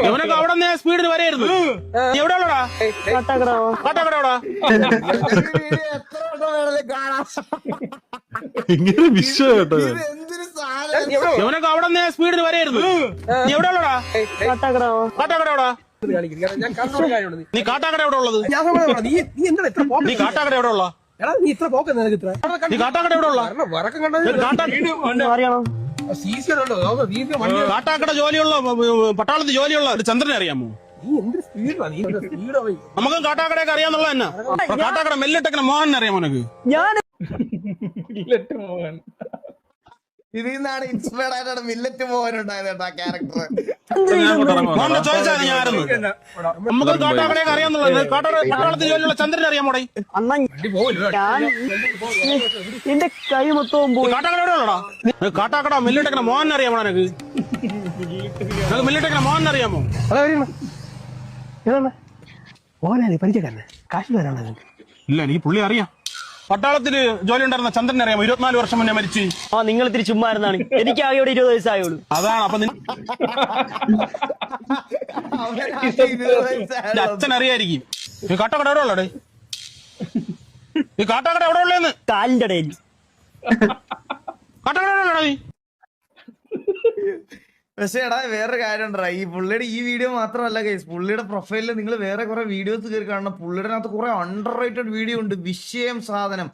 ഇവനൊക്കെ അവിടെ നിന്ന് സ്പീഡിന് വരെയായിരുന്നു. എവിടെയുള്ളടാ? കാട്ടാക്കട. ഇങ്ങനെ വിശ്വ കേട്ടോ. ഇവനൊക്കെ അവിടെ നിന്ന് സ്പീഡിന് വരെയായിരുന്നു. എവിടെയുള്ളടാ? കാട്ടാക്കട. നീ കാട്ടാക്കട എവിടെ ഉള്ളത്? നീ കാട്ടാക്കട എവിടെ ഉള്ള? നീ കാട്ടാക്കട എവിടെ ഉള്ള? കാട്ടാക്കട ജോലിയുള്ള പട്ടാളത്തിൽ ജോലിയുള്ള ചന്ദ്രനെ അറിയാമോ? നമുക്ക് കാട്ടാക്കടയൊക്കെ അറിയാന്നുള്ള തന്നെ. കാട്ടാക്കട മെല്ലിട്ടക്കണ മോഹൻ അറിയാമോ നിനക്ക്? ഇതിൽ നിന്നാണ് ഇൻസ്പയർഡ് ആയിട്ടാണ് മില്ലറ്റ് പോകാനുണ്ടായത് കേട്ടോ ആ ക്യാരക്ടർ. മോഹന്റെ ചോദിച്ചാൽ ഞാനായിരുന്നു. നമുക്ക് കാട്ടാക്കടയൊക്കെ അറിയാന്നുള്ളത്. പട്ടാളത്തിൽ ജോലിയുള്ള ചന്ദ്രനെ അറിയാമോടെ? എന്റെ കൈ മൊത്തവും പോയി. കാട്ടാക്കട എവിടെ ഉള്ളടാ? കാട്ടാക്കട മെല്ലിട്ടക്കണ മോഹൻ അറിയാമോ നിനക്ക്? മെല്ലിട്ടക്കണ മോഹൻ അറിയാമോ? പരിചയക്കാരനെ കാശ്മീരാണ്. ഇല്ല, എനിക്ക് പുള്ളി അറിയാം. പട്ടാളത്തില് ജോലി ഉണ്ടായിരുന്ന ചന്ദ്രനെ അറിയാമോ? 24 വർഷം മുന്നേ മരിച്ചു. നിങ്ങൾ ഇത്തിരി ചുമ്മാരുന്നാണ്. എനിക്ക് ആകെ 20 വയസ്സായുള്ളൂ. അതാണ്. അപ്പൊ അച്ഛൻ അറിയായിരിക്കും. ഈ കാട്ടാക്കട എവിടെ ഉള്ളടേ? ഈ കാട്ടാക്കട എവിടെ ഉള്ളേന്ന്? കാലിന്റെ ഇടയിൽ. കാട്ടാക്കട എവിടെ ഉള്ളടാ നീ? പക്ഷേ എടാ വേറൊരു കാര്യം ഉണ്ടാ, ഈ പുള്ളിയുടെ ഈ വീഡിയോ മാത്രമല്ല ഗൈസ്, പുള്ളിയുടെ പ്രൊഫൈലിൽ നിങ്ങൾ വേറെ കുറെ വീഡിയോസ് കയറി കാണണം. പുള്ളിയുടെ അകത്ത് കുറെ അണ്ടർ റേറ്റഡ് വീഡിയോ ഉണ്ട്. വിഷയം സാധനം